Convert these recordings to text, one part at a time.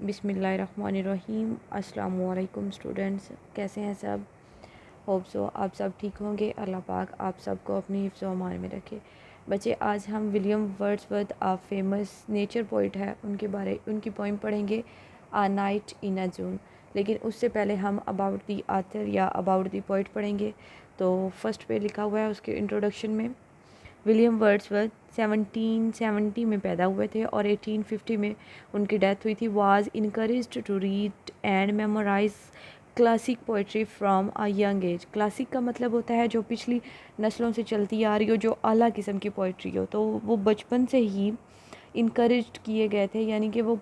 बिस्मिल्लाहिर्रहमानिर्रहीम। अस्सलाम वालेकुम स्टूडेंट्स, कैसे हैं सब? होप सो आप सब ठीक होंगे। अल्लाह पाक आप सबको अपनी हिफ्ज़ व अमान में रखे। बच्चे, आज हम विलियम वर्ड्सवर्थ आप फेमस नेचर पोइट है उनकी पोइम पढ़ेंगे, आ नाइट इन अ जून। लेकिन उससे पहले हम अबाउट दी आथर या अबाउट दी पोइट पढ़ेंगे। तो फर्स्ट पे लिखा हुआ है उसके इंट्रोडक्शन में, विलियम वर्ड्सवर्थ 1770 में पैदा हुए थे और 1850 में उनकी डेथ हुई थी। Was encouraged to read and memorise classic poetry from a young age. Classic का मतलब होता है जो पिछली नस्लों से चलती आ रही हो, जो आला किस्म की पोइट्री हो। तो वो बचपन से ही इनकरेज किए गए थे, यानी कि वो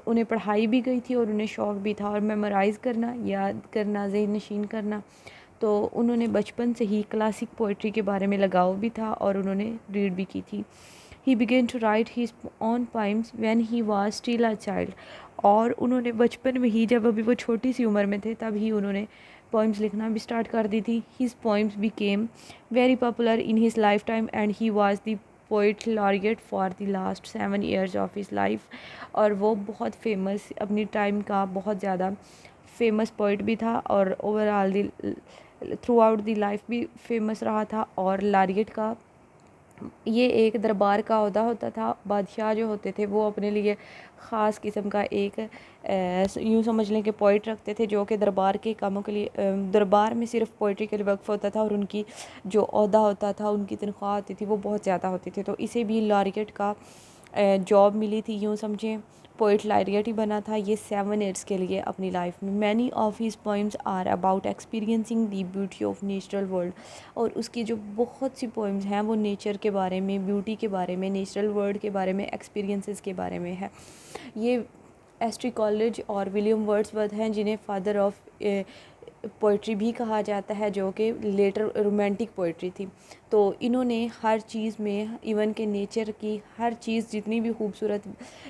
उन्हें पढ़ाई भी गई थी और उन्हें शौक़ भी था। और मेमोराइज़ करना, याद करना, ज़हन नशीन करना, तो उन्होंने बचपन से ही क्लासिक पोइट्री के बारे में लगाव भी था और उन्होंने रीड भी की थी। He began to write his own poems when he was still a child. और उन्होंने बचपन में ही, जब अभी वो छोटी सी उम्र में थे, तब ही उन्होंने पोइम्स लिखना भी स्टार्ट कर दी थी। His poems became very popular in his life time and he was the poet laureate for the last 7 years of his life. और वो बहुत फेमस, अपनी टाइम का बहुत ज़्यादा फेमस पोइट भी था और overall through out the life भी फेमस रहा था। और लारियट का ये एक दरबार का ओहदा होता था। बादशाह जो होते थे वो अपने लिए ख़ास किस्म का एक यूँ समझ लें कि पोइट रखते थे, जो कि दरबार के कामों के लिए, दरबार में सिर्फ पोइट्री के लिए वक्फ होता था। और उनकी जो ओहदा होता था, उनकी तनख्वाह होती थी, वो बहुत ज़्यादा होती थी। तो इसे भी लारियट का जॉब मिली थी, यूँ समझें पोइट लारियट ही बना था ये 7 ईयर्स के लिए अपनी लाइफ में। Many of his poems are about experiencing the beauty of natural world. और उसकी जो बहुत सी पोइम्स हैं वो नेचर के बारे में, ब्यूटी के बारे में, नेचुरल वर्ल्ड के बारे में, एक्सपीरियंसेस के बारे में है। ये एस्ट्री कॉलेज और विलियम वर्ड्सवर्थ हैं, जिन्हें फादर ऑफ पोइट्री भी कहा जाता है, जो कि लेटर रोमांटिक पोइट्री थी। तो इन्होंने हर चीज़ में, इवन के नेचर की हर चीज़, जितनी भी खूबसूरत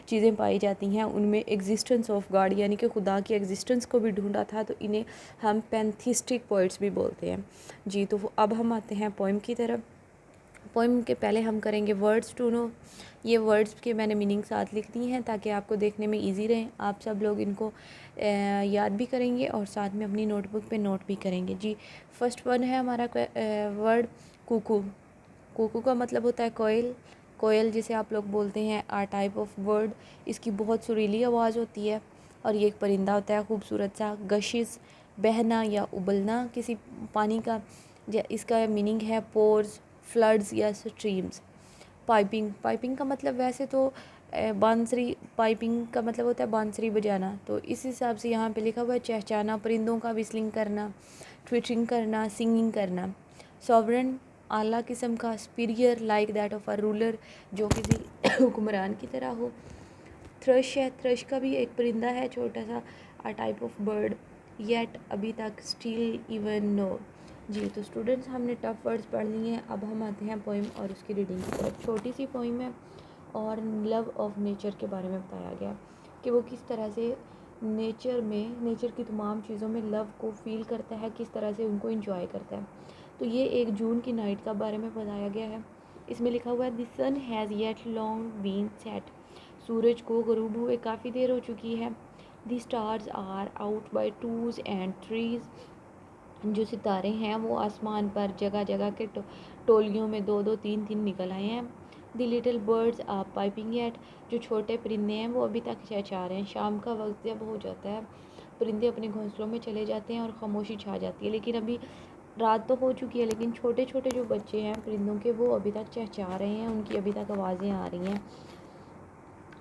चीज़ें पाई जाती हैं, उनमें एग्जिस्टेंस ऑफ गॉड यानी कि खुदा की एग्जिस्टेंस को भी ढूंढा था। तो इन्हें हम पैंथिस्टिक पोइट्स भी बोलते हैं जी। तो अब हम आते हैं पोइम की तरफ। पोइम के पहले हम करेंगे वर्ड्स टू नो। ये वर्ड्स के मैंने मीनिंग साथ लिख दी हैं ताकि आपको देखने में इजी रहें। आप सब लोग इनको याद भी करेंगे और साथ में अपनी नोटबुक पे नोट भी करेंगे जी। फर्स्ट वन है हमारा वर्ड कुकू। कुकू का मतलब होता है कोयल। कोयल जिसे आप लोग बोलते हैं आ टाइप ऑफ बर्ड। इसकी बहुत सुरीली आवाज़ होती है और ये एक परिंदा होता है खूबसूरत सा। गशिश, बहना या उबलना किसी पानी का। इसका मीनिंग है पोर्स, फ्लड्स या स्ट्रीम्स। पाइपिंग, पाइपिंग का मतलब वैसे तो बांसुरी, पाइपिंग का मतलब होता है बांसुरी बजाना। तो इस हिसाब से यहाँ पे लिखा हुआ है चहचहाना, परिंदों का विस्लिंग करना, ट्विटरिंग करना, सिंगिंग करना। सॉवरेन, आला किस्म का। Superior, like that of a ruler, जो किसी हुक्मरान की तरह हो। थ्रश है, थ्रश का भी एक परिंदा है छोटा सा, a type of bird. Yet, अभी तक। स्टिल, इवन, नो जी। तो स्टूडेंट्स, हमने टफ वर्ड्स पढ़ लिए हैं। अब हम आते हैं पोइम और उसकी रीडिंग की तरफ। छोटी सी पोइम है और लव ऑफ नेचर के बारे में बताया गया कि वो किस तरह से नेचर में, नेचर की तमाम चीज़ों में लव को फील करता है, किस तरह से उनको इंजॉय करता है। तो ये एक जून की नाइट का बारे में बताया गया है। इसमें लिखा हुआ है the sun has yet long been set. सूरज को गरूब हुए काफ़ी देर हो चुकी है। The stars are out by twos and threes. जो सितारे हैं वो आसमान पर जगह जगह के टोलियों में दो दो तीन तीन निकल आए हैं। The little birds are piping yet. जो छोटे परिंदे हैं वो अभी तक चहचहा रहे हैं। शाम का वक्त जब हो जाता है, परिंदे अपने घोंसलों में चले जाते हैं और खामोशी छा जाती है। लेकिन अभी रात तो हो चुकी है, लेकिन छोटे छोटे जो बच्चे हैं परिंदों के, वो अभी तक चहचहा रहे हैं, उनकी अभी तक आवाज़ें आ रही हैं।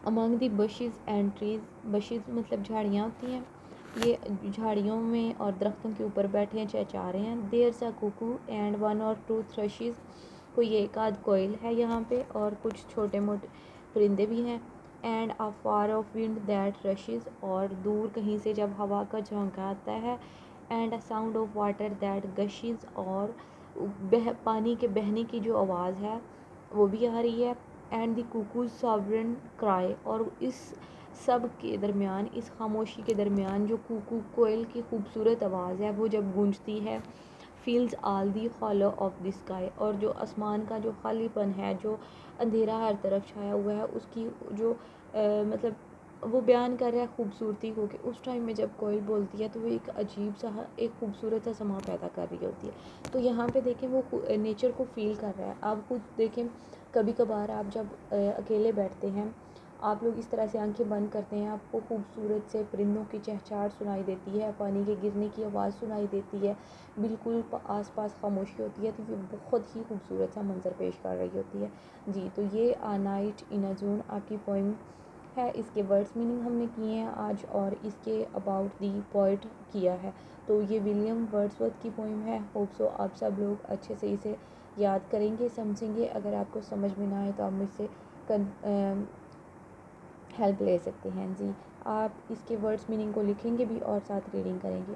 Among the bushes and trees. Bushes मतलब झाड़ियाँ होती हैं। ये झाड़ियों में और दरख्तों के ऊपर बैठे हैं, चहचहा रहे हैं। There a cuckoo and one or two thrushes. कोई एक आध कोयल है यहाँ पे और कुछ छोटे मोटे परिंदे भी हैं। And a far off wind that rushes. और दूर कहीं से जब हवा का झोंका आता है। And a sound of water that gushes. और पानी के बहने की जो आवाज़ है वो भी आ रही है। And the cuckoos sovereign cry. और इस सब के दरमियान, इस खामोशी के दरमियान, जो कुकू कोयल की खूबसूरत आवाज़ है वो जब गूंजती है, feels all the hollow of the sky. और जो आसमान का जो खालीपन है, जो अंधेरा हर तरफ छाया हुआ है, उसकी जो मतलब वो बयान कर रहा है खूबसूरती को कि उस टाइम में जब कोयल बोलती है तो वो एक अजीब सा एक खूबसूरत सा समा पैदा कर रही होती है। तो यहाँ पे देखें वो नेचर को फ़ील कर रहा है। आप खुद देखें, कभी कभार आप जब अकेले बैठते हैं, आप लोग इस तरह से आंखें बंद करते हैं, आपको खूबसूरत से परिंदों की चहचहाट सुनाई देती है, पानी के गिरने की आवाज़ सुनाई देती है, बिल्कुल आसपास खामोशी होती है, तो ये बहुत ही खूबसूरत सा मंजर पेश कर रही होती है। जी, तो ये आ नाइट इन अ जून आपकी पोइम है। इसके वर्ड्स मीनिंग हमने किए हैं आज, और इसके अबाउट दी पोइट किया है। तो ये विलियम वर्ड्सवर्थ की पोइम है। होप सो आप सब लोग अच्छे से इसे याद करेंगे, समझेंगे। अगर आपको समझ में ना आए तो आप मुझसे हेल्प ले सकते हैं। जी, आप इसके वर्ड्स मीनिंग को लिखेंगे भी और साथ रीडिंग करेंगे।